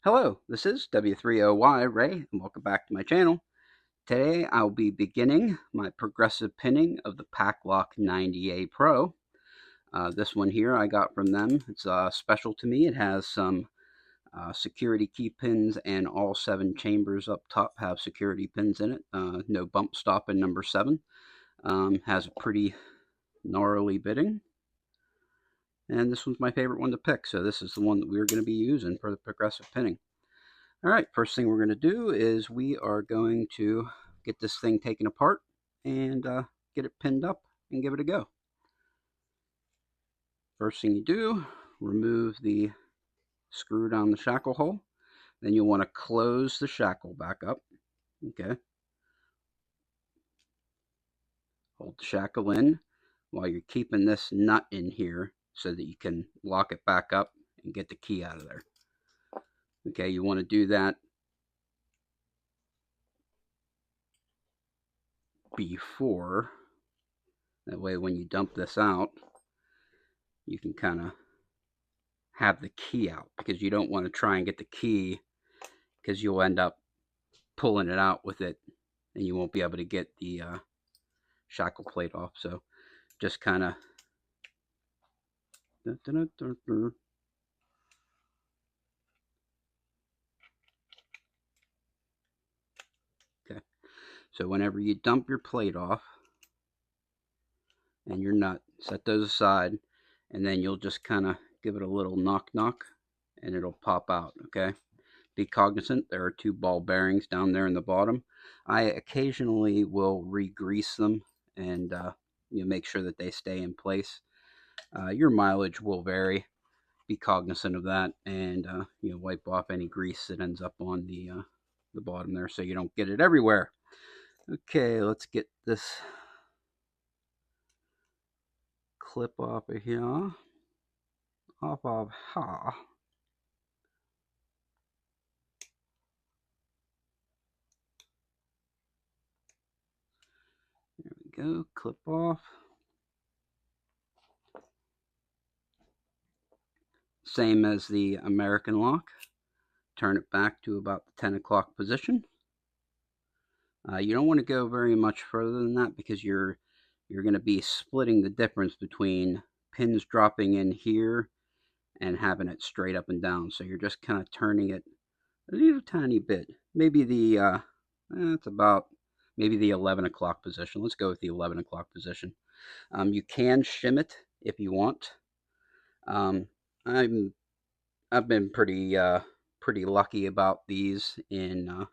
Hello, this is W3OY-RAY, and welcome back to my channel. Today I'll be beginning my progressive pinning of the Paclock 90A Pro. This one here I got from them. It's special to me. It has some security key pins, and all 7 chambers up top have security pins in it. No bump stop in number 7. Has a pretty gnarly bitting. And this one's my favorite one to pick, so this is the one that we're going to be using for the progressive pinning. All right, first thing we're going to do is we are going to get this thing taken apart and get it pinned up and give it a go. First thing you do, remove the screw down the shackle hole. Then you'll want to close the shackle back up. Okay. Hold the shackle in while you're keeping this nut in here so that you can lock it back up and get the key out of there. Okay, you want to do that before. That way when you dump this out, you can kind of have the key out, because you don't want to try and get the key, because you'll end up pulling it out with it and you won't be able to get the shackle plate off. So just kind of okay. So whenever you dump your plate off and your nut, set those aside, and then you'll just kind of give it a little knock and it'll pop out. Okay, be cognizant there are 2 ball bearings down there in the bottom. I occasionally will re-grease them and make sure that they stay in place. Your mileage will vary. Be cognizant of that, and wipe off any grease that ends up on the bottom there, so you don't get it everywhere. Okay, let's get this clip off of here. Off of ha. There we go. Clip off. Same as the American lock. Turn it back to about the 10 o'clock position. You don't want to go very much further than that, because you're going to be splitting the difference between pins dropping in here and having it straight up and down. So you're just kind of turning it a little tiny bit. Maybe the it's about maybe the 11 o'clock position. Let's go with the 11 o'clock position. You can shim it if you want. I've been pretty lucky about these in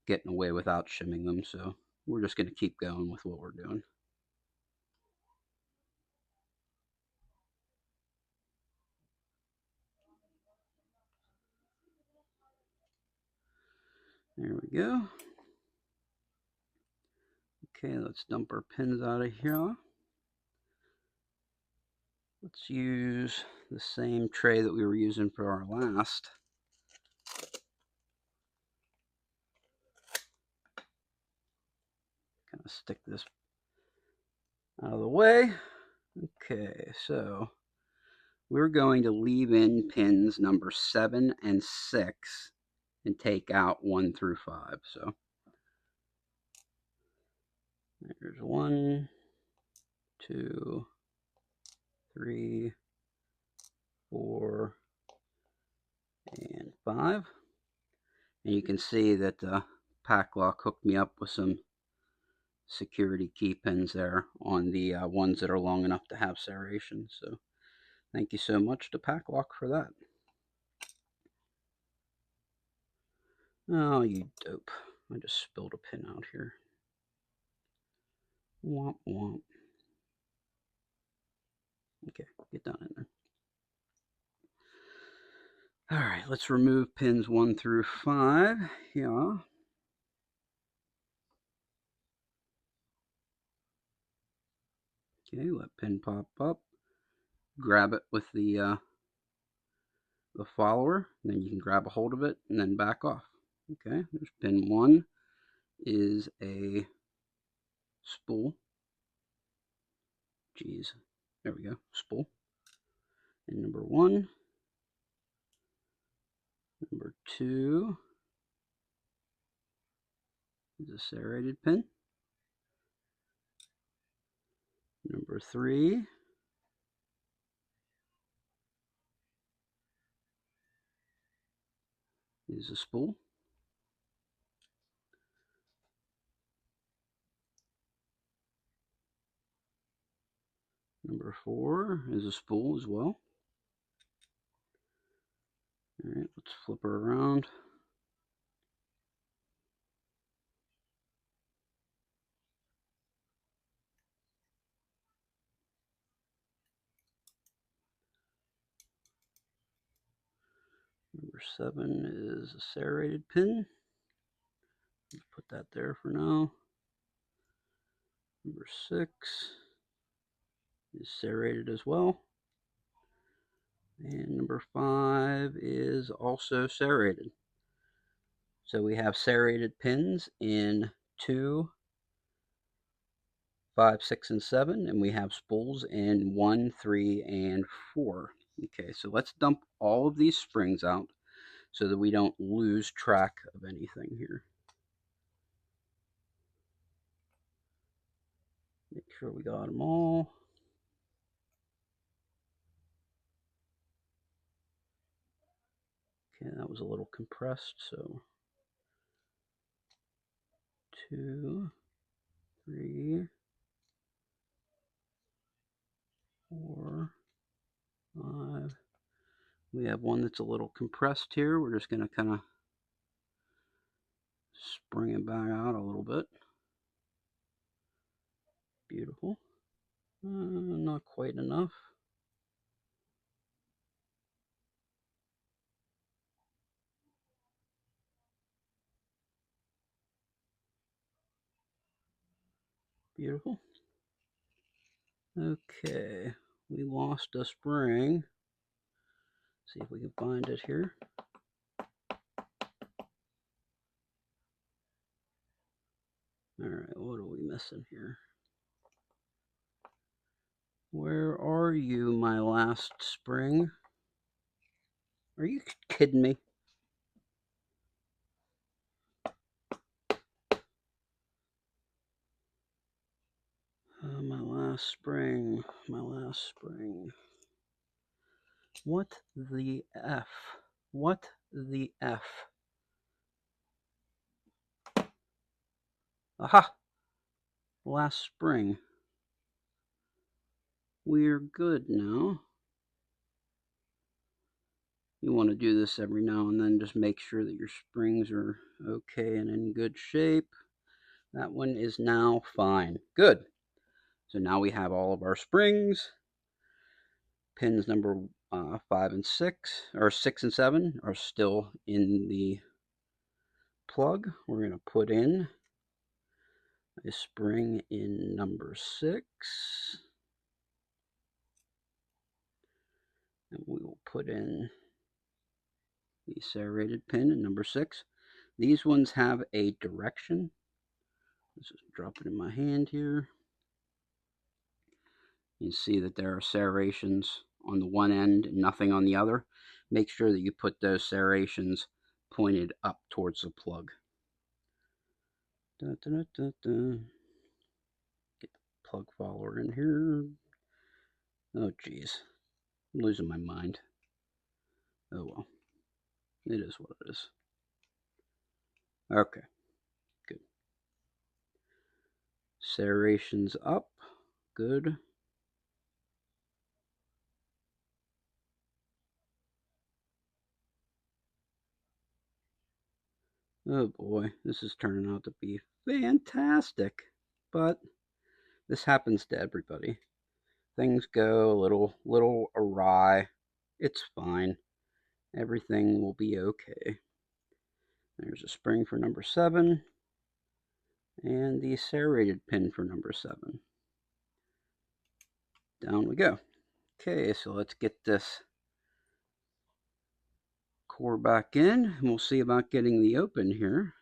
getting away without shimming them, so we're just going to keep going with what we're doing. There we go. Okay, let's dump our pins out of here. Let's use the same tray that we were using for our last. Kind of stick this out of the way. Okay, so we're going to leave in pins number 7 and 6 and take out 1 through 5. So there's 1, 2, 3, 4, and 5. And you can see that the Paclock hooked me up with some security key pins there on the ones that are long enough to have serration. So thank you so much to Paclock for that. Oh, you dope. I just spilled a pin out here. Womp womp. Okay, get down in there. All right, let's remove pins 1 through 5. Yeah. Okay, let pin pop up. Grab it with the follower, and then you can grab a hold of it and then back off. Okay, there's pin 1 is a spool. Jeez, there we go, spool. And number 1 Number 2 is a serrated pin. Number 3 is a spool. Number 4 is a spool as well. All right, let's flip her around. Number 7 is a serrated pin. Let's put that there for now. Number 6 is serrated as well. And number 5 is also serrated. So we have serrated pins in 2, 5, 6, and 7, and we have spools in 1, 3, and 4. Okay, so let's dump all of these springs out so that we don't lose track of anything here. Make sure we got them all. Okay, that was a little compressed, so 2, 3, 4, 5. We have one that's a little compressed here. We're just going to kind of spring it back out a little bit. Beautiful. Not quite enough. Beautiful. Okay, we lost a spring. See if we can find it here. All right, what are we missing here? Where are you, my last spring? Are you kidding me? My last spring, my last spring. What the F? What the F? Aha! Last spring. We're good now. You want to do this every now and then. Just make sure that your springs are okay and in good shape. That one is now fine. Good. So now we have all of our springs. Pins number 5 and 6, or 6 and 7, are still in the plug. We're going to put in a spring in number 6. And we will put in the serrated pin in number 6. These ones have a direction. Let's just drop it in my hand here. You see that there are serrations on the one end and nothing on the other. Make sure that you put those serrations pointed up towards the plug. Get the plug follower in here. Oh geez, I'm losing my mind. Oh well, it is what it is. Okay, good. Serrations up, good. Oh boy, this is turning out to be fantastic. But this happens to everybody. Things go a little awry. It's fine. Everything will be okay. There's a spring for number 7 and the serrated pin for number 7. Down we go. Okay, so let's get this core back in, and we'll see about getting the open here.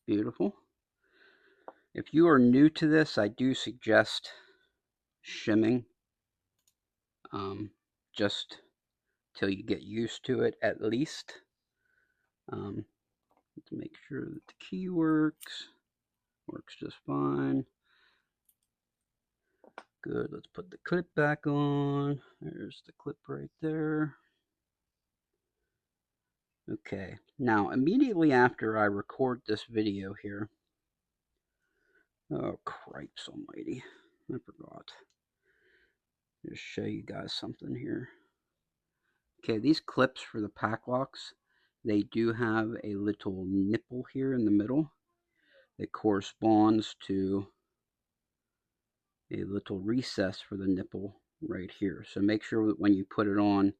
Beautiful. If you are new to this, I do suggest shimming just till you get used to it at least. Let's make sure that the key works just fine. Good, let's put the clip back on. There's the clip right there. Okay, now immediately after I record this video here, oh cripes almighty, I forgot. Just show you guys something here. Okay, these clips for the Paclocks, they do have a little nipple here in the middle that corresponds to a little recess for the nipple right here. So make sure that when you put it on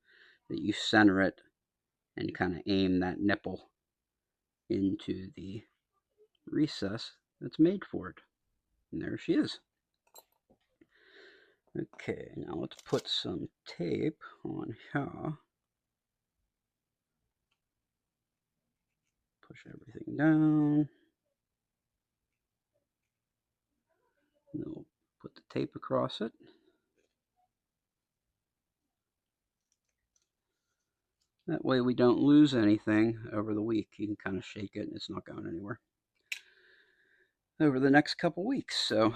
that you center it and kind of aim that nipple into the recess that's made for it. And there she is. Okay, now let's put some tape on here. Push everything down. And then we'll put the tape across it. That way we don't lose anything over the week. You can kind of shake it and it's not going anywhere over the next couple weeks. So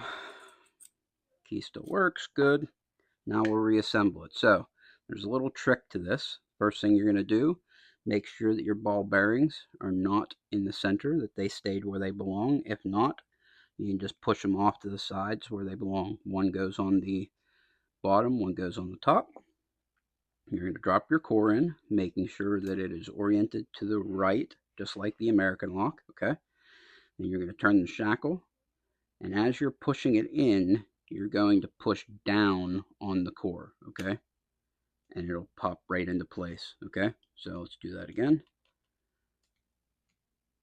key still works, good. Now we'll reassemble it. So there's a little trick to this. First thing you're going to do, make sure that your ball bearings are not in the center, that they stayed where they belong. If not, you can just push them off to the sides where they belong. One goes on the bottom, one goes on the top. You're going to drop your core in, making sure that it is oriented to the right, just like the American lock, okay? And you're going to turn the shackle, and as you're pushing it in, you're going to push down on the core, okay? And it'll pop right into place, okay? So let's do that again.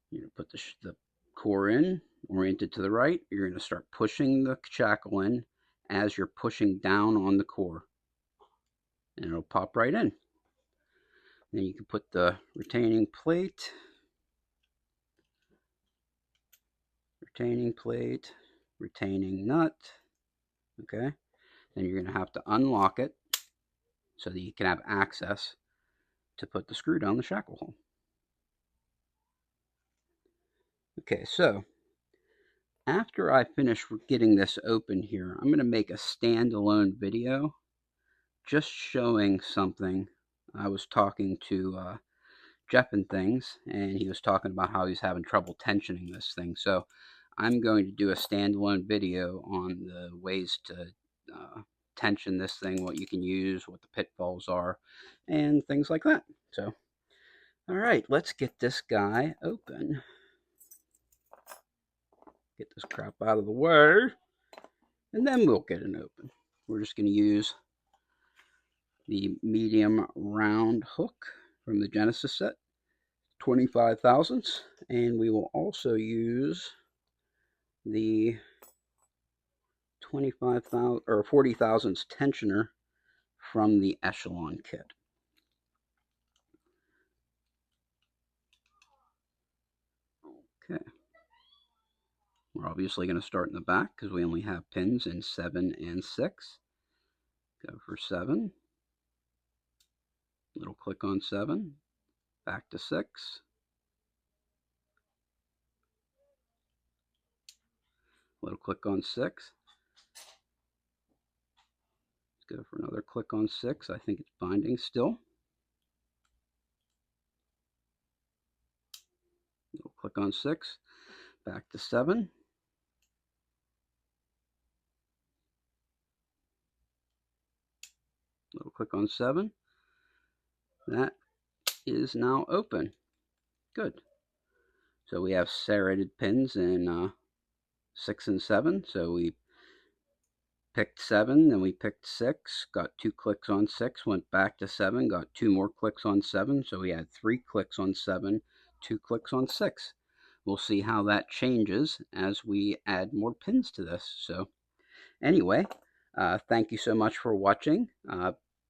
You're going to put the core in, oriented to the right. You're going to start pushing the shackle in as you're pushing down on the core. And it'll pop right in. Then you can put the retaining plate, retaining nut, okay? Then you're going to have to unlock it so that you can have access to put the screw down the shackle hole. Okay, so after I finish getting this open here, I'm going to make a standalone video just showing something. I was talking to Jeff and things, and he was talking about how he's having trouble tensioning this thing. So I'm going to do a standalone video on the ways to tension this thing, what you can use, what the pitfalls are, and things like that. So, all right, let's get this guy open. Get this crap out of the way, and then we'll get it open. We're just going to use the medium round hook from the Genesis set, 25 thousandths, and we will also use the 25,000 or 40 thousandths tensioner from the Echelon kit. Okay. We're obviously going to start in the back because we only have pins in 7 and 6. Go for 7. Little click on 7. Back to 6. Little click on 6. Let's go for another click on 6. I think it's binding still. Little click on 6. Back to 7. Little click on 7. That is now open. Good. So we have serrated pins in 6 and 7. So we picked 7, then we picked 6, got 2 clicks on 6, went back to 7, got 2 more clicks on 7. So we had 3 clicks on 7, 2 clicks on 6. We'll see how that changes as we add more pins to this. So anyway, thank you so much for watching.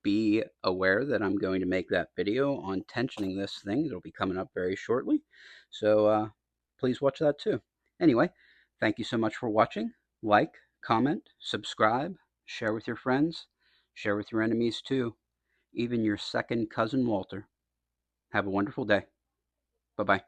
Be aware that I'm going to make that video on tensioning this thing. It'll be coming up very shortly. So please watch that too. Anyway, thank you so much for watching. Like, comment, subscribe, share with your friends. Share with your enemies too, even your second cousin Walter. Have a wonderful day. Bye-bye.